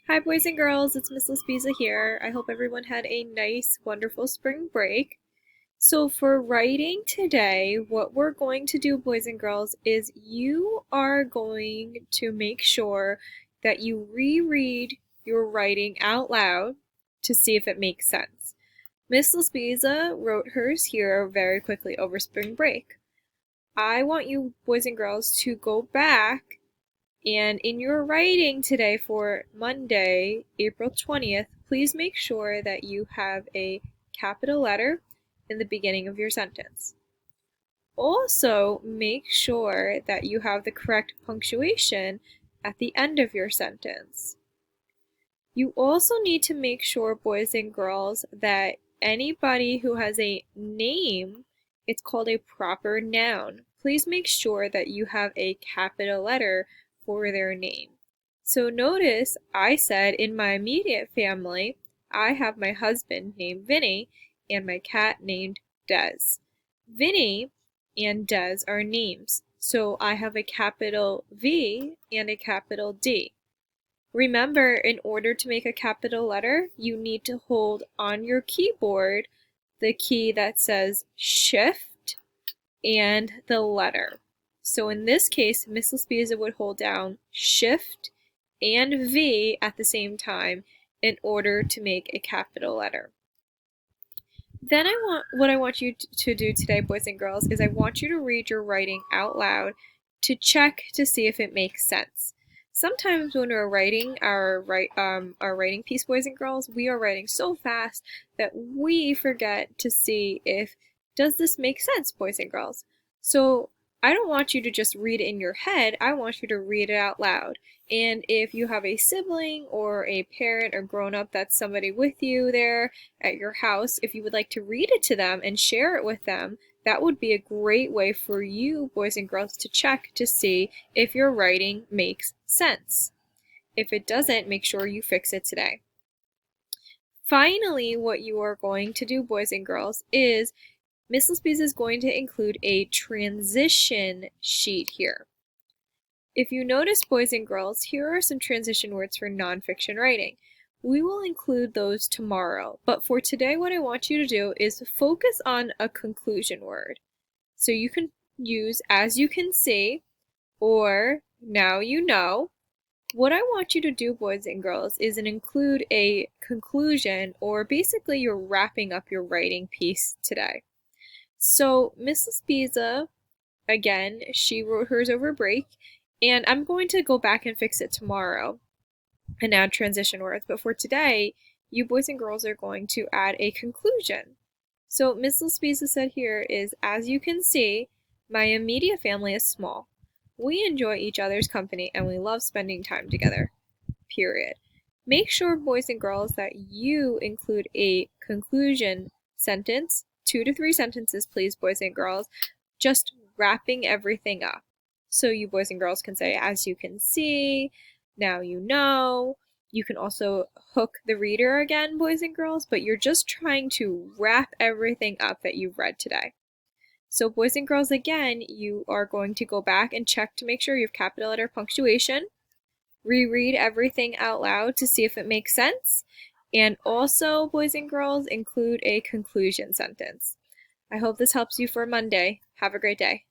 Hi boys and girls, it's Miss Laspiza here. I hope everyone had a nice, wonderful spring break. So for writing today, what we're going to do, boys and girls, is you are going to make sure that you reread your writing out loud to see if it makes sense. Miss Laspiza wrote hers here very quickly over spring break. I want you boys and girls to go back and in your writing today for Monday, April 20th, please make sure that you have a capital letter in the beginning of your sentence. Also, make sure that you have the correct punctuation at the end of your sentence. You also need to make sure, boys and girls, that anybody who has a name, it's called a proper noun. Please make sure that you have a capital letter for their name. So notice I said in my immediate family, I have my husband named Vinny and my cat named Des. Vinny and Des are names, so I have a capital V and a capital D. Remember, in order to make a capital letter, you need to hold on your keyboard the key that says Shift and the letter. So in this case, Miss Laspiza would hold down Shift and V at the same time in order to make a capital letter. Then what I want you to do today, boys and girls, is I want you to read your writing out loud to check to see if it makes sense. Sometimes when we're writing our writing piece, boys and girls, we are writing so fast that we forget to see if does this make sense, boys and girls. So I don't want you to just read it in your head, I want you to read it out loud. And if you have a sibling or a parent or grown-up that's somebody with you there at your house, if you would like to read it to them and share it with them, that would be a great way for you, boys and girls, to check to see if your writing makes sense. If it doesn't, make sure you fix it today. Finally, what you are going to do, boys and girls, is Miss Laspiza is going to include a transition sheet here. If you notice, boys and girls, here are some transition words for nonfiction writing. We will include those tomorrow, but for today what I want you to do is focus on a conclusion word. So you can use as you can see or now you know. What I want you to do, boys and girls, is include a conclusion or basically you're wrapping up your writing piece today. So Miss Laspiza, again, she wrote hers over break, and I'm going to go back and fix it tomorrow and add transition words. But for today, you boys and girls are going to add a conclusion. So Miss Laspiza said here is, as you can see, my immediate family is small. We enjoy each other's company and we love spending time together, period. Make sure, boys and girls, that you include a conclusion sentence, 2 to 3 sentences, please, boys and girls, just wrapping everything up. So you boys and girls can say, as you can see, now you know. You can also hook the reader again, boys and girls, but you're just trying to wrap everything up that you've read today. So boys and girls, again, you are going to go back and check to make sure you have capital letter punctuation, reread everything out loud to see if it makes sense, and also, boys and girls, include a conclusion sentence. I hope this helps you for Monday. Have a great day.